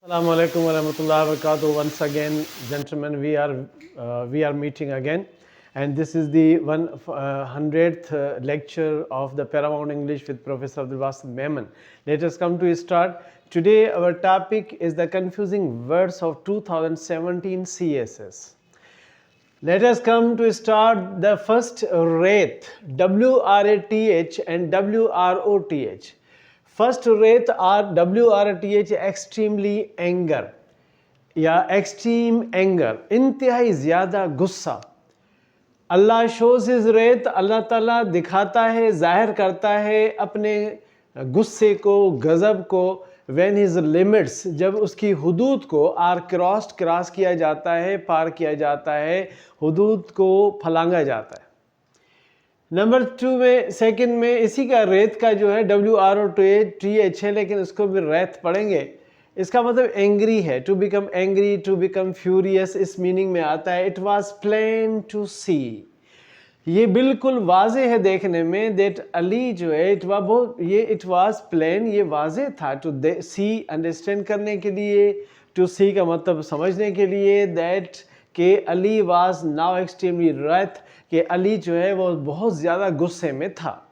Assalamu alaikum wa rahmatullahi wa barakatuh. Once again, gentlemen, we are meeting again, and this is the 100th lecture of the Paramount English with Professor Abdul Basit Memon. Let us come to start. Today, our topic is the confusing words of 2017 CSS. Let us come to start the first wrath, W-R-A-T-H and W-R-O-T-H. First wrath or W-R-A-T-H, extremely anger या extreme anger, इंतहाई ज़्यादा गुस्सा. अल्लाह shows his रेत, अल्लाह ताला दिखाता है, ज़ाहिर करता है अपने गुस्से को, गज़ब को. व्हेन हिज लिमिट्स, जब उसकी हुदूद को आर क्रॉस किया जाता है, पार किया जाता है, हुदूद को फलांगा जाता है. नंबर 2 में, सेकंड में इसी का रेत का जो है WROTH है, लेकिन इसको भी रेत पढ़ेंगे. इसका मतलब एंग्री है, to become angry, to become furious, इस मीनिंग में आता है. It was plain to see, ये बिल्कुल वाजे है देखने में. दैट अली जो है इट वाज प्लेन, ये वाजे था. टू सी, अंडरस्टैंड करने के लिए, टू सी का मतलब समझने के लिए. दैट के Ali was now extremely Wraith, कि अली जो है वो बहुत ज़्यादा गुस्से में था.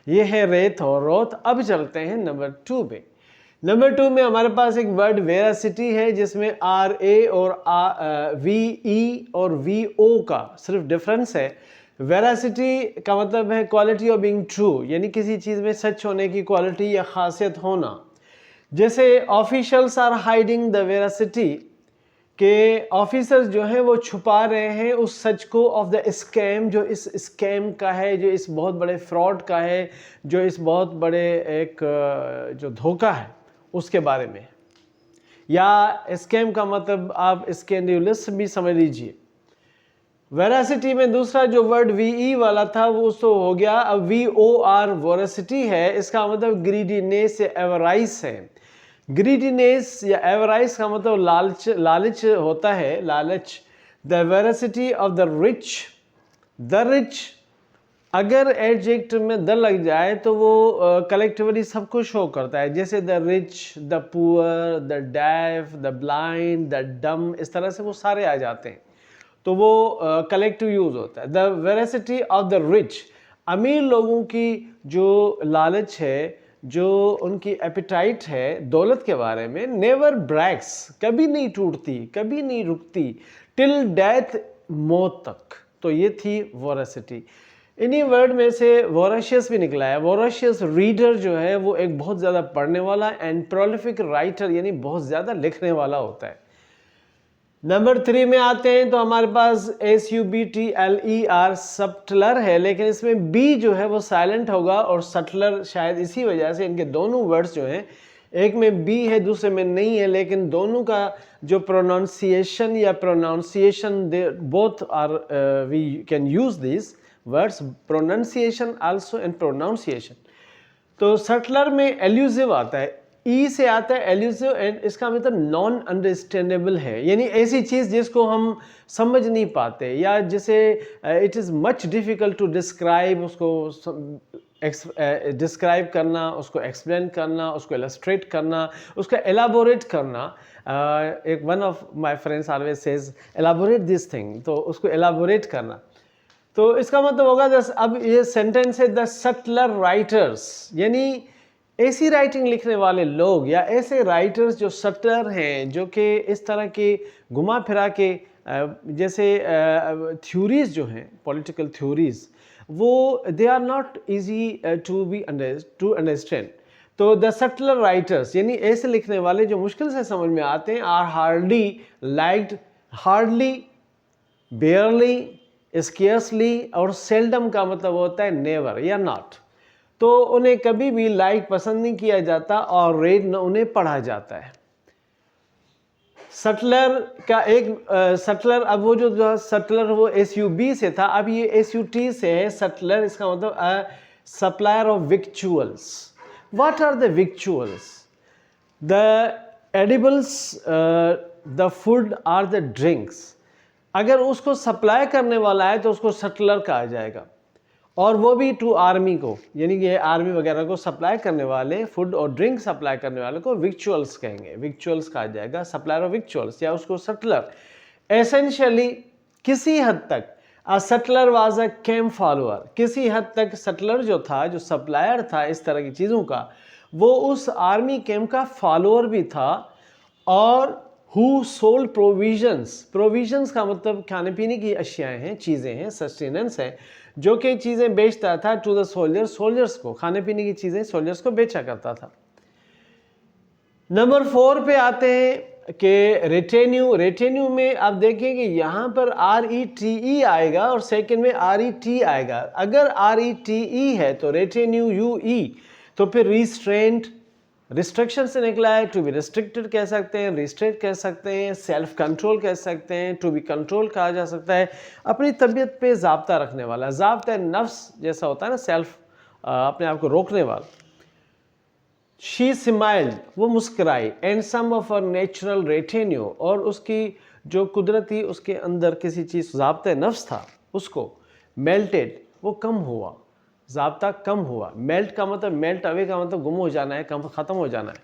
ये है रेत और रोत. अब चलते हैं नंबर 2 पे. नंबर 2 में हमारे पास एक वर्ड वेरासिटी है, जिसमें RA और VE और VO का सिर्फ डिफरेंस है. वेरासिटी का मतलब है क्वालिटी ऑफ बीइंग ट्रू, यानी किसी चीज़ में सच होने की क्वालिटी या खासियत होना. जैसे officials are hiding the veracity, के ऑफिसर्स जो हैं वो छुपा रहे हैं उस सच को, ऑफ द स्कैम, जो इस स्कैम का है, जो इस बहुत बड़े फ्रॉड का है, जो इस बहुत बड़े एक जो धोखा है उसके बारे में. या स्कैम का मतलब आप स्कैंडुलस भी समझ लीजिए. वेरासिटी में दूसरा जो वर्ड VE वाला था वो तो हो गया. अब VOR वोरासिटी है, इसका मतलब ग्रीडीनेस या एवराइस है. ग्रीडीनेस या एवराइस का मतलब लालच होता है, लालच. The veracity of the rich, अगर एडजेक्टिव में द लग जाए तो वो कलेक्टिवली सबको शो करता है. जैसे the rich, the poor, the deaf, the blind, the dumb, इस तरह से वो सारे आ जाते हैं, तो वो कलेक्टिव यूज होता है. The veracity of the rich, अमीर लोगों की जो लालच है, जो उनकी एपिटाइट है दौलत के बारे में, नेवर ब्रैक्स, कभी नहीं टूटती, कभी नहीं रुकती, टिल डेथ, मौत तक. तो ये थी वोरासिटी. इन्हीं वर्ड में से वोराशियस भी निकला है. वोराशियस रीडर जो है वो एक बहुत ज़्यादा पढ़ने वाला एंड प्रोलिफिक राइटर, यानी बहुत ज़्यादा लिखने वाला होता है. नंबर 3 में आते हैं तो हमारे पास SUBTLER, सब्टलर है, लेकिन इसमें B जो है वो साइलेंट होगा, और सटलर शायद इसी वजह से इनके दोनों वर्ड्स जो हैं, एक में B है दूसरे में नहीं है, लेकिन दोनों का जो प्रोनाउंसिएशन या pronunciation, both are, we can use this words, pronunciation also and pronunciation. तो सटलर में एल्यूसिव आता है, ई से आता है एल्यूसिव, एंड इसका मतलब नॉन अंडरस्टैंडेबल है, यानी ऐसी चीज़ जिसको हम समझ नहीं पाते, या जिसे it is much difficult to describe, उसको डिस्क्राइब करना, उसको एक्सप्लेन करना, उसको इलस्ट्रेट करना, उसको एलाबोरेट करना. एक one of my friends always says elaborate this thing, तो उसको एलाबोरेट करना. तो इसका मतलब होगा अब ये सेंटेंस है द सटलर राइटर्स, यानी ऐसी राइटिंग लिखने वाले लोग या ऐसे राइटर्स जो सटलर हैं, जो कि इस तरह के घुमा फिरा के, जैसे थ्योरीज जो हैं, पॉलिटिकल थ्योरीज, वो they are not easy to understand. तो द सटलर राइटर्स, यानी ऐसे लिखने वाले जो मुश्किल से समझ में आते हैं, are hardly liked, hardly, barely, scarcely, और सेल्डम का मतलब होता है नेवर या नॉट. तो उन्हें कभी भी लाइक पसंद नहीं किया जाता, और रेड न उन्हें पढ़ा जाता है. सटलर का एक सटलर, अब वो जो सटलर वो SUB से था, अब ये SUT से है. सटलर इसका मतलब supplier of victuals. What are the victuals? The edibles, the food or the drinks. अगर उसको सप्लाई करने वाला है तो उसको सटलर कहा जाएगा, और वो भी टू आर्मी को, यानी कि आर्मी वगैरह को सप्लाई करने वाले, फूड और ड्रिंक सप्लाई करने वाले को विक्चुअल्स कहेंगे, विक्चुअल्स कहा जाएगा, सप्लायर ऑफ विक्चुअल्स या उसको सटलर। एसेंशियली किसी हद तक subtler was a camp follower, किसी हद तक सटलर जो था, जो सप्लायर था इस तरह की चीज़ों का, वो उस आर्मी कैंप का फॉलोअर भी था। और हु सोल्ड प्रोविजंस, प्रोविजंस का मतलब खाने पीने की अशियाएँ हैं, चीज़ें हैं, सस्टेनेंस है, जो कि चीज़ें बेचता था टू द सोल्जर्स, सोल्जर्स को खाने पीने की चीज़ें सोल्जर्स को बेचा करता था। नंबर 4 पे आते हैं कि रेटेन्यू। रेटेन्यू में आप देखेंगे यहाँ पर RETE आएगा और सेकंड में RET आएगा। अगर RETE है तो रेटेन्यू UE, तो फिर रिस्ट्रेंट, रिस्ट्रिक्शन से निकला है, टू बी रिस्ट्रिक्टेड कह सकते हैं, रिस्ट्रेट कह सकते हैं, सेल्फ कंट्रोल कह सकते हैं, टू बी कंट्रोल कहा जा सकता है। अपनी तबीयत पे ज़ाब्ता रखने वाला, ज़ाब्ता नफ्स जैसा होता है ना, सेल्फ अपने आप को रोकने वाला। शी स्माइल्ड, वो मुस्कुराई, and some of her natural retinue, और उसकी जो कुदरती उसके अंदर किसी चीज़ ज़ाब्ता नफ्स था उसको मेल्टेड, वो कम हुआ, ज़ाब्ता कम हुआ। मेल्ट का मतलब, मेल्ट अवे का मतलब गुम हो जाना है, कम ख़त्म हो जाना है।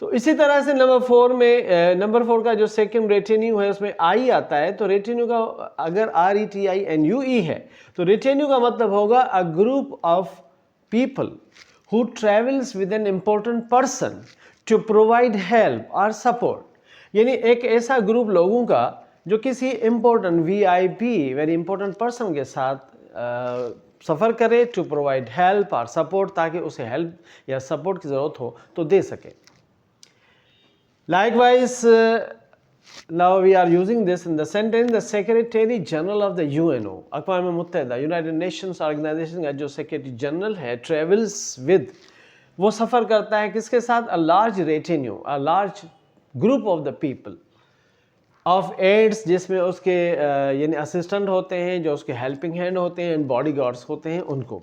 तो इसी तरह से नंबर 4 में, नंबर 4 का जो सेकंड रेटेन्यू है उसमें आई आता है। तो रेटेन्यू का अगर RETINUE है तो रेटेन्यू का मतलब होगा a group of people who travels with an important person to provide help or support, यानी एक ऐसा ग्रुप लोगों का जो किसी important VIP, very important person के साथ सफ़र करे, टू प्रोवाइड हेल्प और सपोर्ट, ताकि उसे हेल्प या सपोर्ट की ज़रूरत हो तो दे सके। Likewise, now we are using this in the sentence, the Secretary General of the UNO, अक़वाम मुत्तहिदा, यूनाइटेड नेशंस ऑर्गेनाइजेशन का जो सेक्रेटरी जनरल है, ट्रेवल्स विद, वो सफ़र करता है किसके साथ? A large retinue, a large group of the people of aides, जिसमें उसके यानी असिस्टेंट होते हैं, जो उसके हेल्पिंग हैंड होते हैं, एंड बॉडी गार्ड्स होते हैं उनको।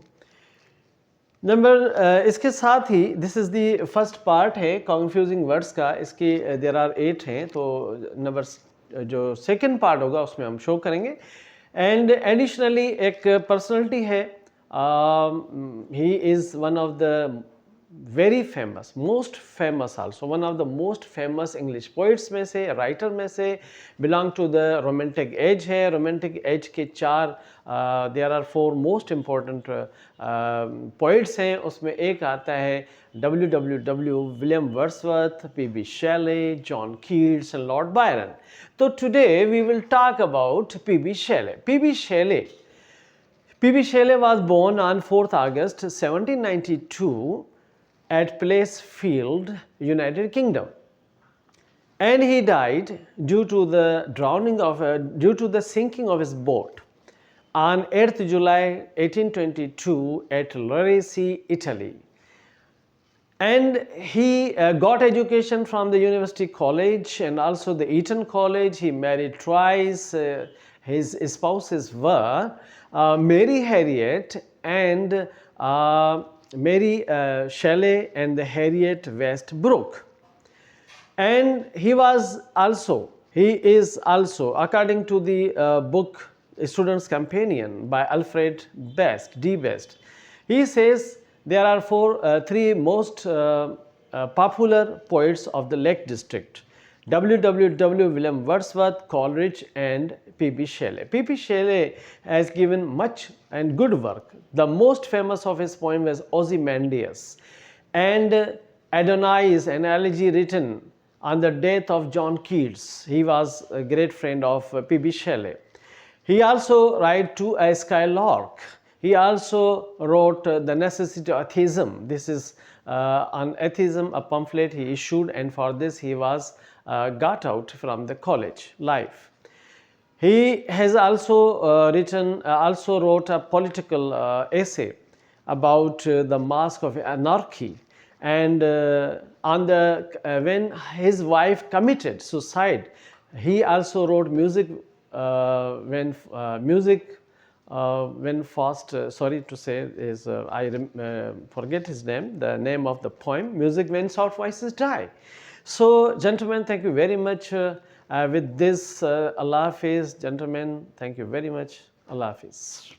नंबर इसके साथ ही this is the first part है कन्फ्यूजिंग वर्ड्स का, इसकी देयर आर 8 हैं, तो नंबर जो सेकंड पार्ट होगा उसमें हम शो करेंगे। एंड एडिशनली एक पर्सनैलिटी है, he is one of the very famous, most famous also, one of the most famous English poets में से, राइटर में से, belong to the romantic age है। रोमांटिक एज के 4 there are 4 most important poets हैं, उसमें एक आता है WWW William Wordsworth, PB Shelley, John Keats and Lord Byron. तो today we will talk about PB Shelley. PB Shelley was born on 4th August 1792 at Placefield, United Kingdom, and he died due to the sinking of his boat on 8th July 1822 at Loresi, Italy. And he got education from the University College and also the Eton College. He married twice. His spouses were Mary Harriet and Mary Shelley and Harriet Westbrook. And he is also, according to the book Student's Companion by Alfred D. Best, he says there are three most popular poets of the Lake District: WWW William Wordsworth, Coleridge, and PB Shelley. PB Shelley has given much and good work. The most famous of his poem was Ozymandias, and Adonai is an elegy written on the death of John Keats. He was a great friend of PB Shelley. He also wrote to a Skylark. He also wrote The Necessity of Atheism. This is on atheism, a pamphlet he issued, and for this he was got out from the college life. He has also wrote a political essay about the Mask of Anarchy, and when his wife committed suicide, he also wrote music when fast, sorry to say, is I forget his name, the name of the poem, Music When Soft Voices Die. So gentlemen, thank you very much. With this, Allah Hafiz, gentlemen, thank you very much. Allah Hafiz.